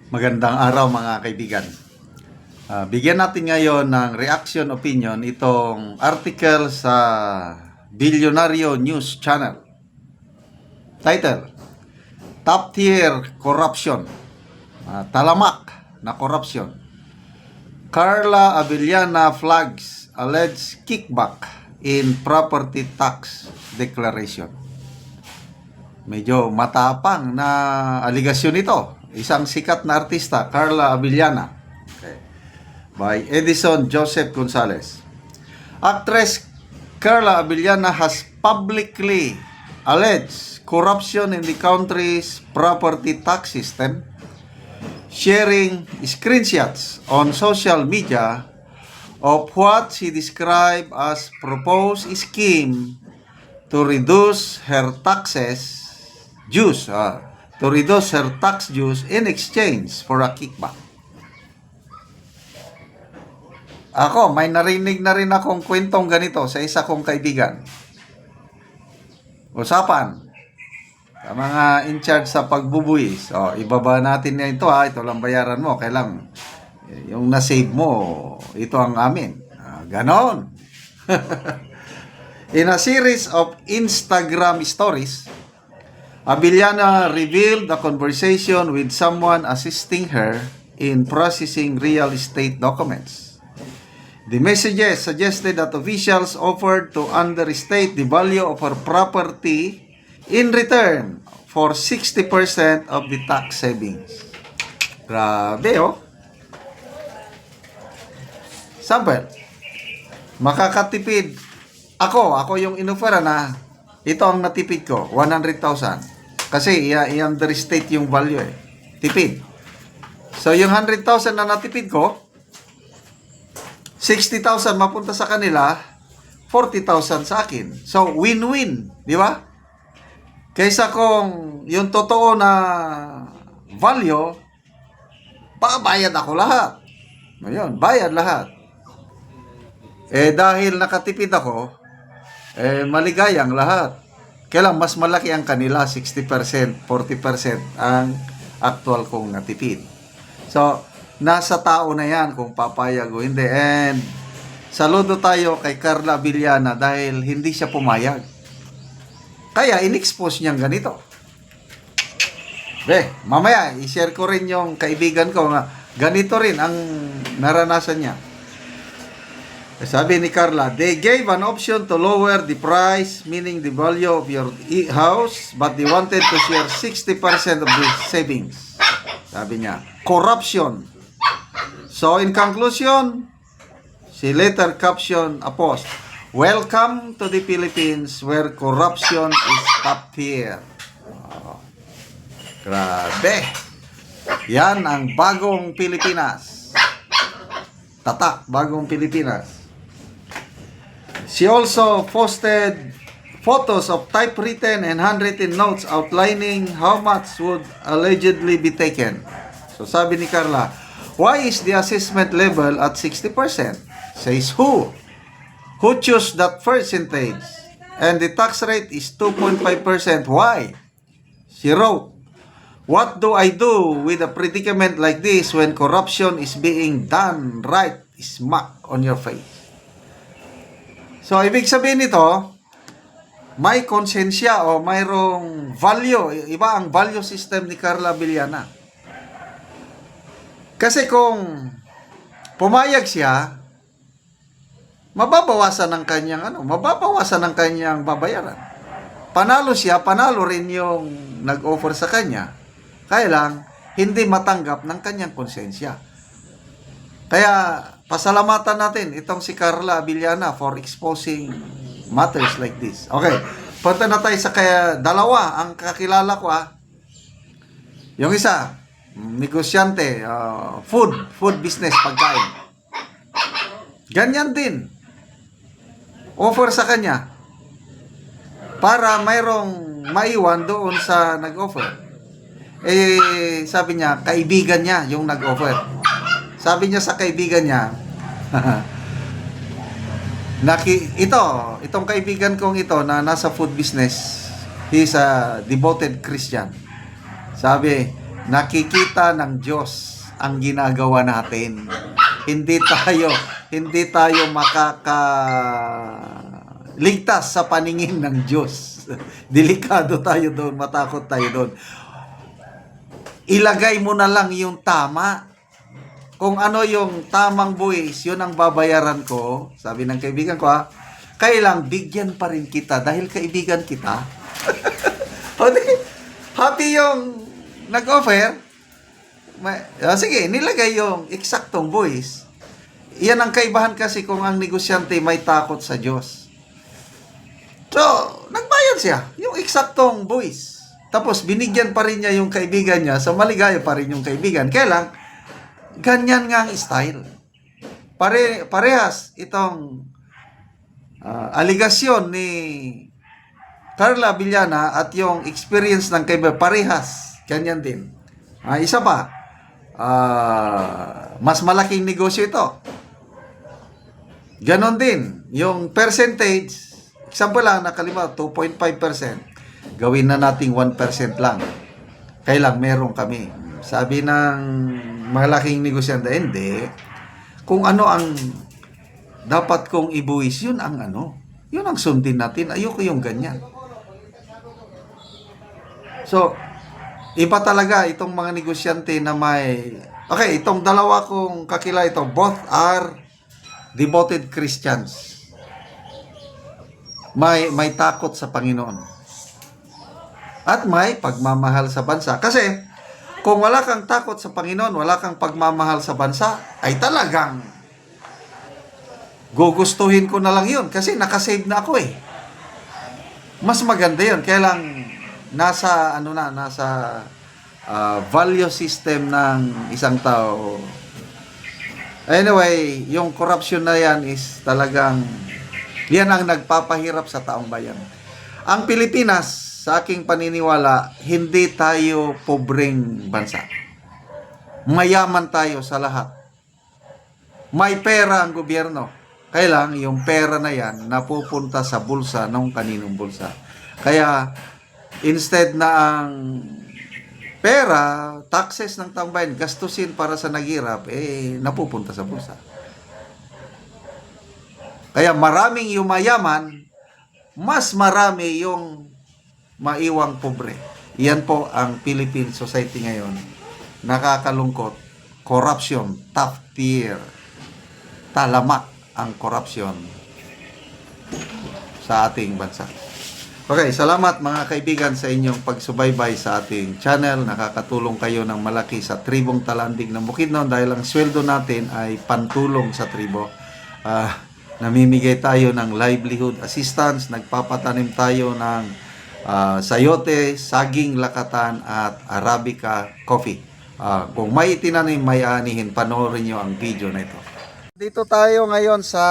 Magandang araw mga kaibigan. Bigyan natin ngayon ng reaction opinion itong article sa Bilyonaryo News Channel. Title, Top Tier Corruption. Talamak na corruption. Carla Abellana flags alleged kickback in property tax declaration. Medyo matapang na aligasyon ito. Isang sikat na artista, Carla Abellana. Okay. By Edison Joseph Gonzalez. Actress Carla Abellana has publicly alleged corruption in the country's property tax system, sharing screenshots on social media of what she described as proposed scheme to reduce her taxes dues in exchange for a kickback. Ako, may narinig na rin akong kwentong ganito sa isa kong kaibigan. Usapan sa mga in charge sa pagbubuwis. Ibaba natin na ito ito lang bayaran mo. Kailang yung na-save mo, ito ang amin. Ganon. In a series of Instagram stories, Abellana revealed a conversation with someone assisting her in processing real estate documents. The messages suggested that officials offered to understate the value of her property in return for 60% of the tax savings. Grabe, Sample, makakatipid. Ako yung inofera na ito ang natipid ko, 100,000. Kasi i-understate yung value tipid. So yung 100,000 na natipid ko, 60,000 mapunta sa kanila, 40,000 sa akin. So win-win, di ba? Kaysa kung yung totoo na value, bayad ako lahat. Ngayon, bayad lahat. Dahil nakatipid ako, maligayang lahat. Kailang mas malaki ang kanila, 60%, 40% ang actual kong natipid. So, nasa tao na yan kung papayag o hindi. And saludo tayo kay Carla Abellana dahil hindi siya pumayag. Kaya in-expose niyang ganito. Mamaya i-share ko rin yung kaibigan ko nga ganito rin ang naranasan niya. Sabi ni Carla, they gave an option to lower the price, meaning the value of your house, but they wanted to share 60% of the savings. Sabi niya, corruption. So in conclusion, she later captioned a post, welcome to the Philippines where corruption is top tier. Grabe. Yan ang bagong Pilipinas. Tatak, bagong Pilipinas. She also posted photos of typewritten and handwritten notes outlining how much would allegedly be taken. So sabi ni Carla, why is the assessment level at 60%? Says who? Who chose that percentage? And the tax rate is 2.5%. Why? She wrote, what do I do with a predicament like this when corruption is being done right smack on your face? So, ibig sabihin nito, may konsensya o mayroong value. Iba ang value system ni Carla Abellana. Kasi kung pumayag siya, mababawasan ng kanyang babayaran. Panalo siya, panalo rin yung nag-offer sa kanya. Kaya lang, hindi matanggap ng kanyang konsensya. Kaya, pasalamatan natin itong si Carla Abellana for exposing matters like this. Okay, punta na tayo sa dalawa ang kakilala ko Yung isa, negosyante, food business, pagkain. Ganyan din. Offer sa kanya para mayroong maiwan doon sa nag-offer. Sabi niya, kaibigan niya yung nag-offer. Sabi niya sa kaibigan niya, itong kaibigan kong ito na nasa food business, he's a devoted Christian. Sabi, nakikita ng Diyos ang ginagawa natin. Hindi tayo makakaligtas sa paningin ng Diyos. Delikado tayo doon, matakot tayo doon. Ilagay mo na lang yung tama. Kung ano yung tamang buwis, yun ang babayaran ko. Sabi ng kaibigan ko, kailang bigyan pa rin kita dahil kaibigan kita. O di, happy yung nag-offer. Sige, nilagay yung eksaktong buwis. Iyan ang kaibahan kasi kung ang negosyante may takot sa Diyos. So, nagbayad siya, yung eksaktong buwis. Tapos, binigyan pa rin niya yung kaibigan niya, so maligaya pa rin yung kaibigan. Kaya lang, ganyan nga ang style. Parehas itong aligasyon ni Carla Villana at yung experience ng kaibigan, parehas. Ganyan din. Isa pa, mas malaking negosyo ito. Ganon din. Yung percentage, example lang, nakalimutan, 2.5%. Gawin na nating 1% lang. Kailang meron kami. Sabi ng malaking negosyante, hindi. Kung ano ang dapat kong ibuwis, yun ang yun ang sundin natin. Ayoko yung ganyan. So, iba talaga itong mga negosyante na may... Okay, itong dalawa kong kakilala ito, both are devoted Christians. May takot sa Panginoon. At may pagmamahal sa bansa. Kasi, kung wala kang takot sa Panginoon, wala kang pagmamahal sa bansa, ay talagang gugustuhin ko na lang yun. Kasi nakasave na ako eh. Mas maganda yun. Kaya lang, nasa value system ng isang tao. Anyway, yung corruption na yan is talagang yan ang nagpapahirap sa taong bayan. Ang Pilipinas, sa aking paniniwala, hindi tayo pobreng bansa. Mayaman tayo sa lahat. May pera ang gobyerno. Kaya lang, yung pera na yan napupunta sa bulsa ng kaninong bulsa. Kaya, instead na ang pera, taxes ng taong bayan, gastusin para sa naghirap, napupunta sa bulsa. Kaya maraming yumayaman, mas marami yung maiwang pobre. Yan po ang Philippine society ngayon. Nakakalungkot. Corruption, top tier. Talamak ang corruption sa ating bansa. Okay, salamat mga kaibigan sa inyong pagsubaybay sa ating channel. Nakakatulong kayo ng malaki sa tribong Talandig ng Bukidnon dahil ang sweldo natin ay pantulong sa tribo. Namimigay tayo ng livelihood assistance, nagpapatanim tayo ng sayote, saging lakatan at Arabica coffee. Kung may itinanim, may anihin, panoorin nyo ang video na ito. Dito tayo ngayon sa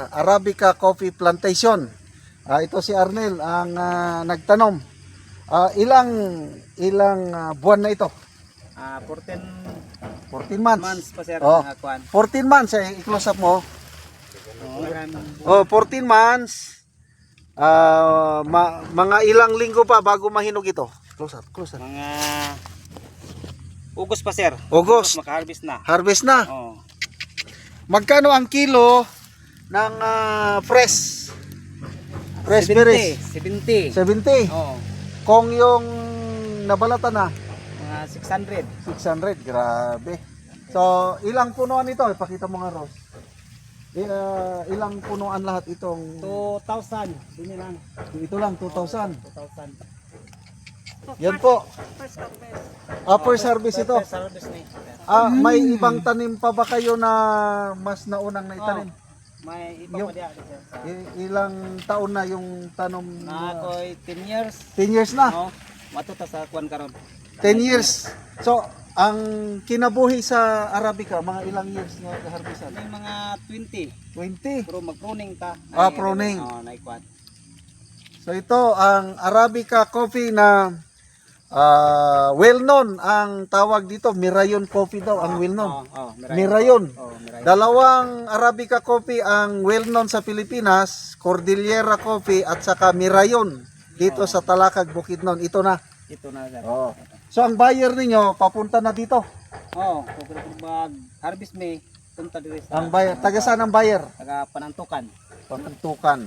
Arabica Coffee Plantation. Ito si Arnel ang nagtanom. Ilang buwan na ito? 14 months. Pa sir, 14 months i-close up mo. 14 months. Mga ilang linggo pa bago mahinog ito. Close up. Mga August pa sir. August. Maka-harvest na. Harvest na. Oo. Magkano ang kilo ng fresh berries? 70. 70. Oo. Kung yung nabalatan na, Mga 600. 600. Grabe. So, ilang punuan ito? Ipakita mo nga, Ross. Ilang punuan lahat itong... 2,000. Dini lang. Ito lang, 2,000. 2,000. Yan po. First harvest ito. First harvest ni. May ibang tanim pa ba kayo na mas naunang na itanim? May iba pa diya sir. Ilang taon na yung tanom? Ako'y 10 years. 10 years na? Oo. Matuta sa kuan karon. 10 years. So, ang kinabuhi sa Arabica, mga ilang years na harvestan? May mga 20. 20. Pero mag-pruning ta. Pruning. Oo, naikuan. So, ito ang Arabica coffee na well-known. Ang tawag dito, Mirayon coffee daw, ang well-known. Mirayon. Mirayon. Dalawang Arabica coffee ang well-known sa Pilipinas, Cordillera coffee at saka Mirayon dito sa Talakag, Bukidnon. Ito na. Ito na sir. Oh. So ang buyer ninyo papunta na dito. Oh, kung mag harvest May, punta diri sa Ang buyer, taga saan ang buyer? taga Panantukan. Panantukan.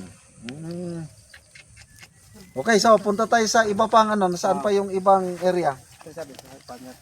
Hmm. Okay, so punta tayo sa iba pang ano, saan pa yung ibang area? Sabi sa partner.